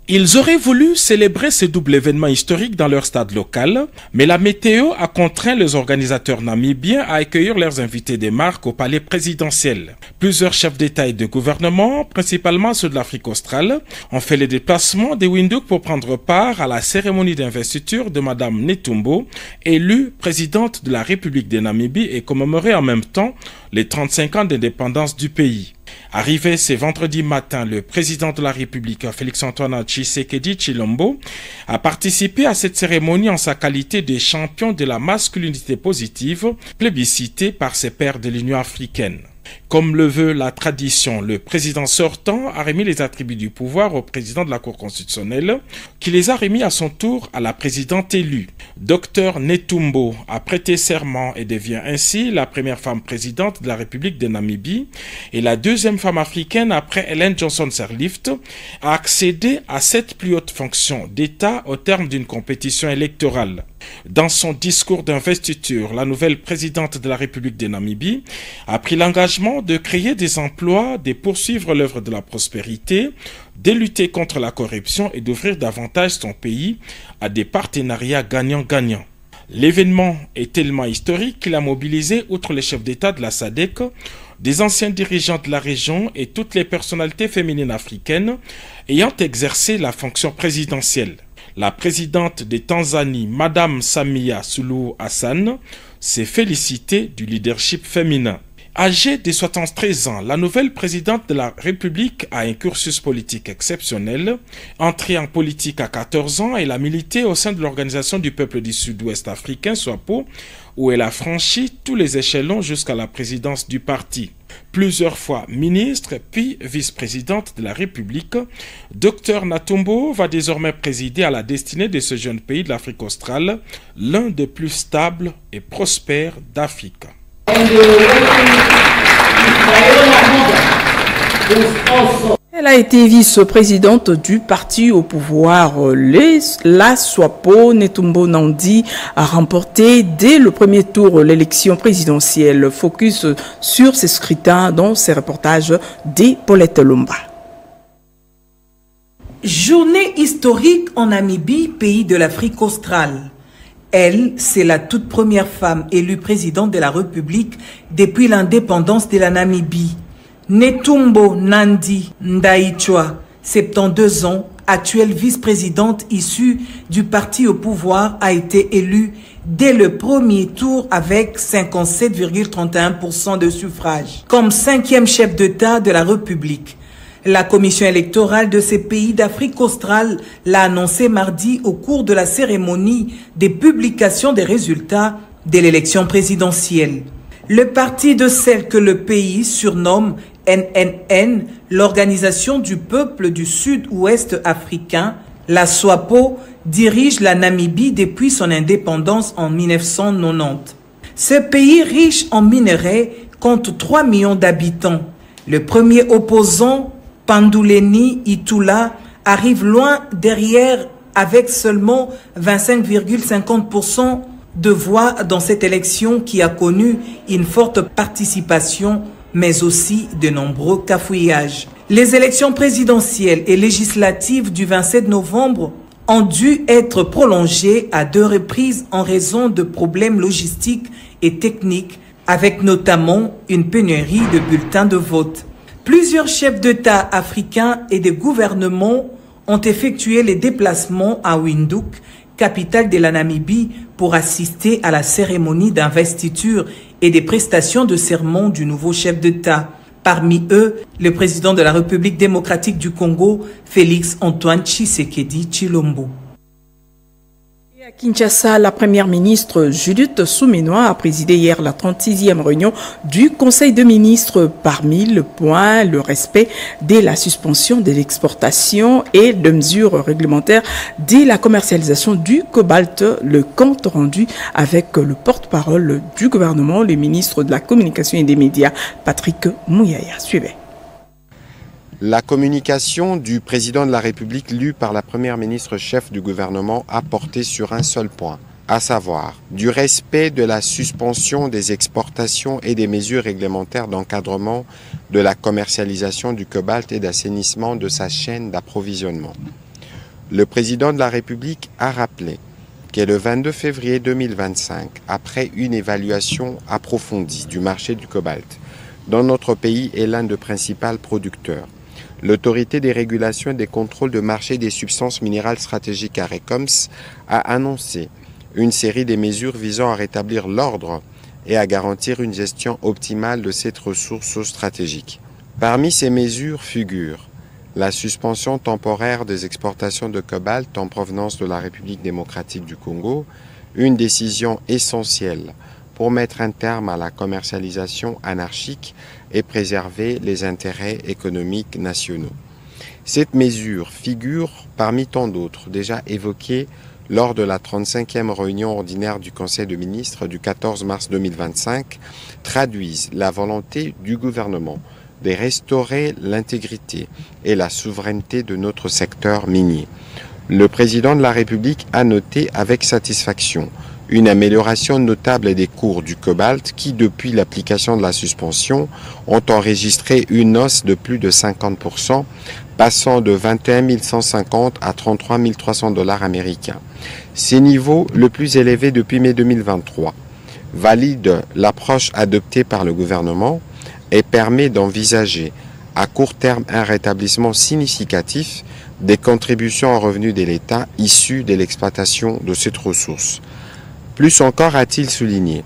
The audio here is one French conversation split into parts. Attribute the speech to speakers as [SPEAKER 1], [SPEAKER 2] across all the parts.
[SPEAKER 1] Ils auraient voulu célébrer ce double événement historique dans leur stade local, mais la météo a contraint les organisateurs namibiens à accueillir leurs invités des marques au palais présidentiel. Plusieurs chefs d'État et de gouvernement, principalement ceux de l'Afrique australe, ont fait le déplacement de Windhoek pour prendre part à la cérémonie d'investiture de Madame Netumbo, élue présidente de la République de Namibie et commémorer en même temps les 35 ans d'indépendance du pays. Arrivé ce vendredi matin, le président de la République, Félix-Antoine Tshisekedi Tshilombo, a participé à cette cérémonie en sa qualité de champion de la masculinité positive, plébiscité par ses pairs de l'Union africaine. Comme le veut la tradition, le président sortant a remis les attributs du pouvoir au président de la Cour constitutionnelle, qui les a remis à son tour à la présidente élue. Dr Netumbo a prêté serment et devient ainsi la première femme présidente de la République de Namibie et la deuxième femme africaine après Ellen Johnson Sirleaf à accéder à cette plus haute fonction d'État au terme d'une compétition électorale. Dans son discours d'investiture, la nouvelle présidente de la République de Namibie a pris l'engagement de créer des emplois, de poursuivre l'œuvre de la prospérité, de lutter contre la corruption et d'ouvrir davantage son pays à des partenariats gagnant-gagnant. L'événement est tellement historique qu'il a mobilisé, outre les chefs d'État de la SADC, des anciens dirigeants de la région et toutes les personnalités féminines africaines ayant exercé la fonction présidentielle. La présidente de Tanzanie, Madame Samia Suluhu Hassan, s'est félicitée du leadership féminin. Âgée de 73 ans, la nouvelle présidente de la République a un cursus politique exceptionnel. Entrée en politique à 14 ans, elle a milité au sein de l'Organisation du peuple du Sud-Ouest africain, SWAPO, où elle a franchi tous les échelons jusqu'à la présidence du parti. Plusieurs fois ministre puis vice-présidente de la République, Dr Netumbo va désormais présider à la destinée de ce jeune pays de l'Afrique australe, l'un des plus stables et prospères d'Afrique.
[SPEAKER 2] Elle a été vice-présidente du parti au pouvoir. La SWAPO, Netumbo Nandi, a remporté dès le premier tour l'élection présidentielle. Focus sur ces scrutins dans ces reportages de Paulette Lomba.
[SPEAKER 3] Journée historique en Namibie, pays de l'Afrique australe. Elle, c'est la toute première femme élue présidente de la République depuis l'indépendance de la Namibie. Netumbo Nandi Ndaitwah, 72 ans, actuelle vice-présidente issue du parti au pouvoir, a été élue dès le premier tour avec 57,31% de suffrages. Comme 5e chef d'État de la République, la commission électorale de ces pays d'Afrique australe l'a annoncé mardi au cours de la cérémonie des publications des résultats de l'élection présidentielle. Le parti de celle que le pays surnomme NNN, l'Organisation du peuple du Sud-Ouest africain, la SWAPO, dirige la Namibie depuis son indépendance en 1990. Ce pays riche en minerais compte 3 millions d'habitants. Le premier opposant, Panduleni Itula, arrive loin derrière avec seulement 25,50% de voix dans cette élection qui a connu une forte participation, mais aussi de nombreux cafouillages. Les élections présidentielles et législatives du 27 novembre ont dû être prolongées à 2 reprises en raison de problèmes logistiques et techniques, avec notamment une pénurie de bulletins de vote. Plusieurs chefs d'État africains et des gouvernements ont effectué les déplacements à Windhoek, capitale de la Namibie, pour assister à la cérémonie d'investiture et des prestations de serment du nouveau chef d'État. Parmi eux, le président de la République démocratique du Congo, Félix-Antoine Tshisekedi Tshilombo.
[SPEAKER 2] À Kinshasa, la première ministre Judith Suminwa a présidé hier la 36e réunion du Conseil de ministres. Parmi le point, le respect de la suspension de l'exportation et de mesures réglementaires de la commercialisation du cobalt. Le compte rendu avec le porte-parole du gouvernement, le ministre de la Communication et des Médias, Patrick Mouyaya. Suivez.
[SPEAKER 4] La communication du président de la République lue par la première ministre chef du gouvernement a porté sur un seul point, à savoir du respect de la suspension des exportations et des mesures réglementaires d'encadrement de la commercialisation du cobalt et d'assainissement de sa chaîne d'approvisionnement. Le président de la République a rappelé que le 22 février 2025, après une évaluation approfondie du marché du cobalt, dont notre pays est l'un des principaux producteurs, l'autorité des régulations et des contrôles de marché des substances minérales stratégiques ARECOMS a annoncé une série de mesures visant à rétablir l'ordre et à garantir une gestion optimale de cette ressource stratégique. Parmi ces mesures figurent la suspension temporaire des exportations de cobalt en provenance de la République démocratique du Congo, une décision essentielle pour mettre un terme à la commercialisation anarchique et préserver les intérêts économiques nationaux. Cette mesure figure parmi tant d'autres déjà évoquées lors de la 35e réunion ordinaire du Conseil de ministres du 14 mars 2025, traduisent la volonté du gouvernement de restaurer l'intégrité et la souveraineté de notre secteur minier. Le président de la République a noté avec satisfaction une amélioration notable des cours du cobalt qui, depuis l'application de la suspension, ont enregistré une hausse de plus de 50%, passant de 21 150 à 33 300 $ américains. Ces niveaux, le plus élevé depuis mai 2023, valident l'approche adoptée par le gouvernement et permet d'envisager à court terme un rétablissement significatif des contributions en revenus de l'État issues de l'exploitation de cette ressource. Plus encore a-t-il souligné,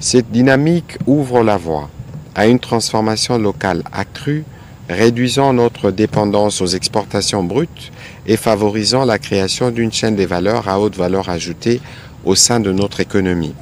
[SPEAKER 4] cette dynamique ouvre la voie à une transformation locale accrue, réduisant notre dépendance aux exportations brutes et favorisant la création d'une chaîne des valeurs à haute valeur ajoutée au sein de notre économie.